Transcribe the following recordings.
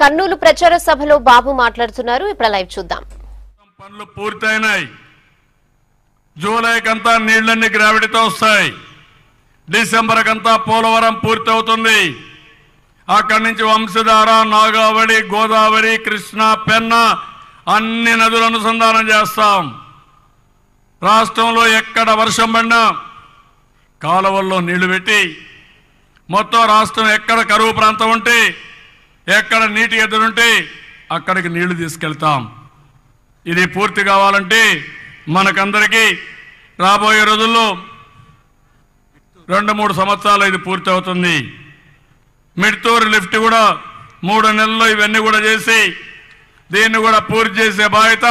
కర్నూలు ప్రచార సభలో బాబు మాట్లాడుతున్నారు. ఇప్పుడు లైవ్ చూద్దాం. పనులు పూర్తయినాయి. జూలైకంతా నీళ్లన్నీ గ్రావిటీతో వస్తాయి. డిసెంబర్ కంతా పోలవరం పూర్తవుతుంది. అక్కడి నుంచి వంశధార, నాగావళి, గోదావరి, కృష్ణ, పెన్న అన్ని నదులను అనుసంధానం చేస్తాం. రాష్ట్రంలో ఎక్కడ వర్షం పడినా కాలువల్లో నీళ్లు పెట్టి మొత్తం రాష్ట్రం ఎక్కడ కరువు ప్రాంతం ఉంటే, ఎక్కడ నీటి ఎదురుంటే అక్కడికి నీళ్లు తీసుకెళ్తాం. ఇది పూర్తి కావాలంటే మనకందరికీ రాబోయే రోజుల్లో 2-3 సంవత్సరాలు ఇది పూర్తి అవుతుంది. మిడ్తూరు లిఫ్ట్ కూడా 3 నెలల్లో ఇవన్నీ కూడా చేసి దీన్ని కూడా పూర్తి చేసే బాధ్యత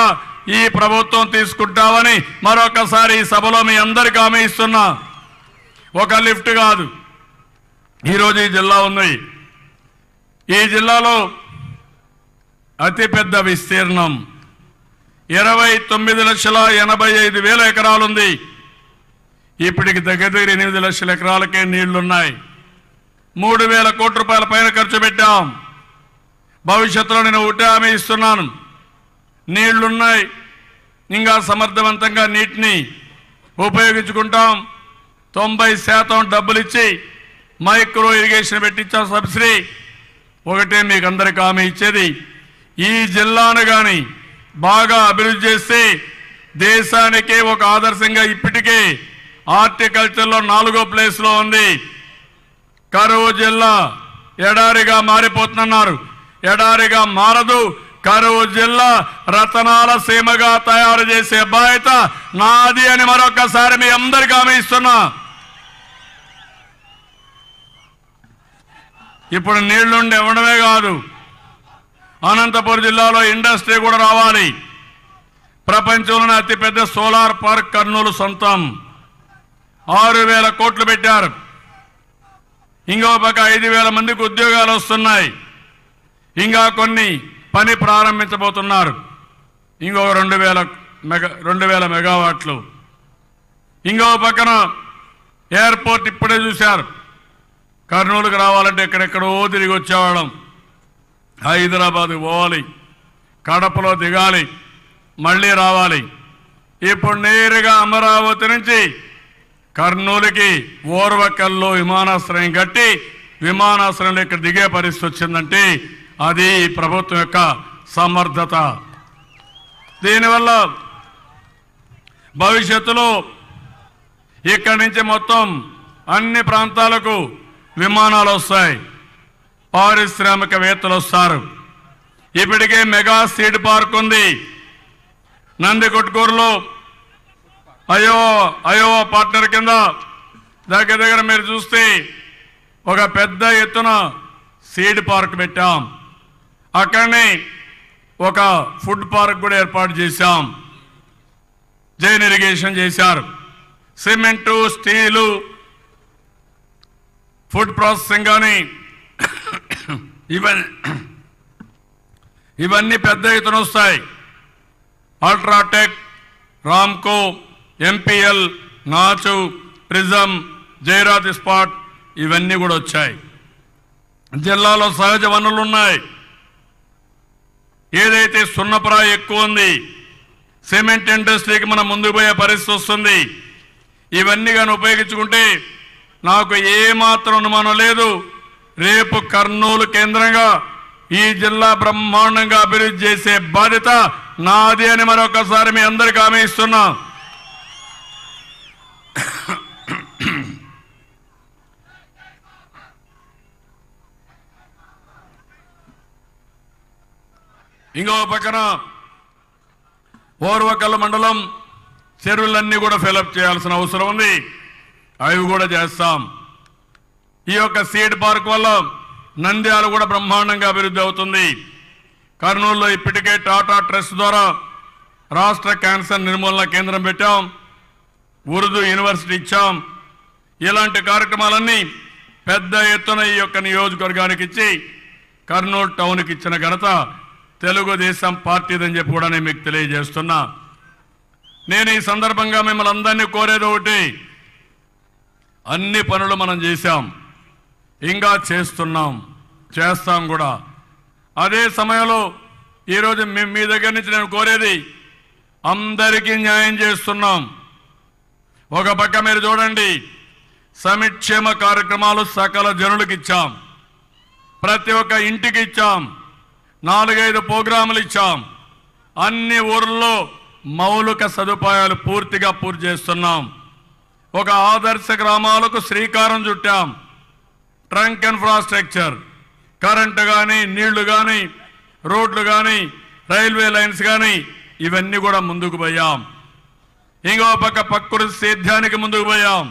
ఈ ప్రభుత్వం తీసుకుంటామని మరొకసారి ఈ సభలో మీ అందరికీ హామీ ఇస్తున్నా. ఒక లిఫ్ట్ కాదు, ఈరోజు ఈ జిల్లా ఉంది. ఈ జిల్లాలో అతిపెద్ద విస్తీర్ణం 29,85,000 ఎకరాలుంది. ఇప్పటికి దగ్గర 8 లక్షల ఎకరాలకే నీళ్లున్నాయి. 3,000 కోట్ల రూపాయల పైన ఖర్చు పెట్టాం. భవిష్యత్తులో నేను ఒకటే హామీ ఇస్తున్నాను, నీళ్లున్నాయి, ఇంకా సమర్థవంతంగా నీటిని ఉపయోగించుకుంటాం. 90% డబ్బులు ఇచ్చి మైక్రో ఇరిగేషన్ పెట్టించాం, సబ్సిడీ. ఒకటే మీకు అందరికీ హామీ ఇచ్చేది, ఈ జిల్లాను కానీ బాగా అభివృద్ధి చేస్తే దేశానికే ఒక ఆదర్శంగా ఇప్పటికే హార్టికల్చర్లో 4వ ప్లేస్లో ఉంది. కరువు జిల్లా ఎడారిగా మారిపోతున్నారు. ఎడారిగా మారదు. కరువు జిల్లా రతనాల సీమగా తయారు చేసే బాధ్యత నాది అని మరొకసారి మీ అందరికీ హామీ ఇస్తున్నా. ఇప్పుడు నీళ్లుండి ఇవ్వడమే కాదు, అనంతపురం జిల్లాలో ఇండస్ట్రీ కూడా రావాలి. ప్రపంచంలోనే అతిపెద్ద సోలార్ పార్క్ కర్నూలు సొంతం. 6,000 కోట్లు పెట్టారు. ఇంకో పక్క 5,000 మందికి ఉద్యోగాలు వస్తున్నాయి. ఇంకా కొన్ని పని ప్రారంభించబోతున్నారు. ఇంకో 2,000 మెగావాట్లు. ఇంకో పక్కన ఎయిర్పోర్ట్ ఇప్పుడే చూశారు. కర్నూలుకు రావాలంటే ఎక్కడెక్కడో తిరిగి వచ్చేవాళ్ళం. హైదరాబాద్ పోవాలి, కడపలో దిగాలి, మళ్ళీ రావాలి. ఇప్పుడు నేరుగా అమరావతి నుంచి కర్నూలుకి ఓర్వకల్లో విమానాశ్రయం కట్టి విమానాశ్రయంలో ఇక్కడ దిగే పరిస్థితి వచ్చిందంటే అది ప్రభుత్వం యొక్క సమర్థత. దీనివల్ల భవిష్యత్తులో ఇక్కడి నుంచి మొత్తం అన్ని ప్రాంతాలకు విమానాలు వస్తాయి, పారిశ్రామికవేత్తలు వస్తారు. ఇప్పటికే మెగా సీడ్ పార్క్ ఉంది నందికొట్కూరులో. అయోవా పార్ట్నర్ కింద దగ్గర మీరు చూస్తే ఒక పెద్ద ఎత్తున సీడ్ పార్క్ పెట్టాం. అక్కడనే ఒక ఫుడ్ పార్క్ కూడా ఏర్పాటు చేశాం. జైన్ ఇరిగేషన్ చేశారు. సిమెంటు, స్టీలు, ఫుడ్ ప్రాసెసింగ్ కానీ ఇవన్నీ పెద్ద ఎత్తున వస్తాయి. అల్ట్రాటెక్, రామ్కో, ఎంపీఎల్, నాచు, ప్రిజం, జైరాత్ ఇస్పాట్ ఇవన్నీ కూడా వచ్చాయి. జిల్లాలో సహజ వనరులు ఉన్నాయి. ఏదైతే సున్నప్రాయం ఎక్కువ ఉంది, సిమెంట్ ఇండస్ట్రీకి మనం ముందుకు పోయే పరిస్థితి వస్తుంది. ఇవన్నీ కానీ ఉపయోగించుకుంటే నాకు ఏమాత్రం అనుమానం లేదు, రేపు కర్నూలు కేంద్రంగా ఈ జిల్లా బ్రహ్మాండంగా అభివృద్ధి చేసే బాధ్యత నాది అని మరొకసారి మీ అందరికీ హామీ ఇస్తున్నా. ఇంకో పక్కన ఓర్వకల్ మండలం చెరువులన్నీ కూడా ఫిలప్ చేయాల్సిన అవసరం ఉంది. అవి కూడా చేస్తాం. ఈ యొక్క సీడ్ పార్క్ వల్ల నంద్యాల కూడా బ్రహ్మాండంగా అభివృద్ధి అవుతుంది. కర్నూలులో ఇప్పటికే టాటా ట్రస్ట్ ద్వారా రాష్ట్ర క్యాన్సర్ నిర్మూలన కేంద్రం పెట్టాం. ఉర్దూ యూనివర్సిటీ ఇచ్చాం. ఇలాంటి కార్యక్రమాలన్నీ పెద్ద ఎత్తున ఈ యొక్క నియోజకవర్గానికి ఇచ్చి కర్నూలు టౌన్కి ఇచ్చిన ఘనత తెలుగుదేశం పార్టీదని చెప్పి కూడా నేను మీకు తెలియజేస్తున్నా. నేను ఈ సందర్భంగా మిమ్మల్ని అందరినీ కోరేది ఒకటి, అన్ని పనులు మనం చేశాం, ఇంకా చేస్తున్నాం, చేస్తాం కూడా. అదే సమయంలో ఈరోజు మీ దగ్గర నుంచి నేను కోరేది, అందరికీ న్యాయం చేస్తున్నాం. ఒక పక్క మీరు చూడండి, సంక్షేమ కార్యక్రమాలు సకల జనులకు ఇచ్చాం, ప్రతి ఒక్క ఇంటికి ఇచ్చాం, 4-5 ప్రోగ్రాములు ఇచ్చాం, అన్ని ఊర్లలో మౌలిక సదుపాయాలు పూర్తిగా పూర్తి చేస్తున్నాం. ఒక ఆదర్శ గ్రామాలకు శ్రీకారం చుట్టాం. ట్రంక్ ఇన్ఫ్రాస్ట్రక్చర్, కరెంటు కానీ, నీళ్లు కానీ, రోడ్లు కానీ, రైల్వే లైన్స్ కానీ, ఇవన్నీ కూడా ముందుకు పోయాం. ఇంకో పక్క ప్రకృతి సేద్యానికి ముందుకు పోయాం.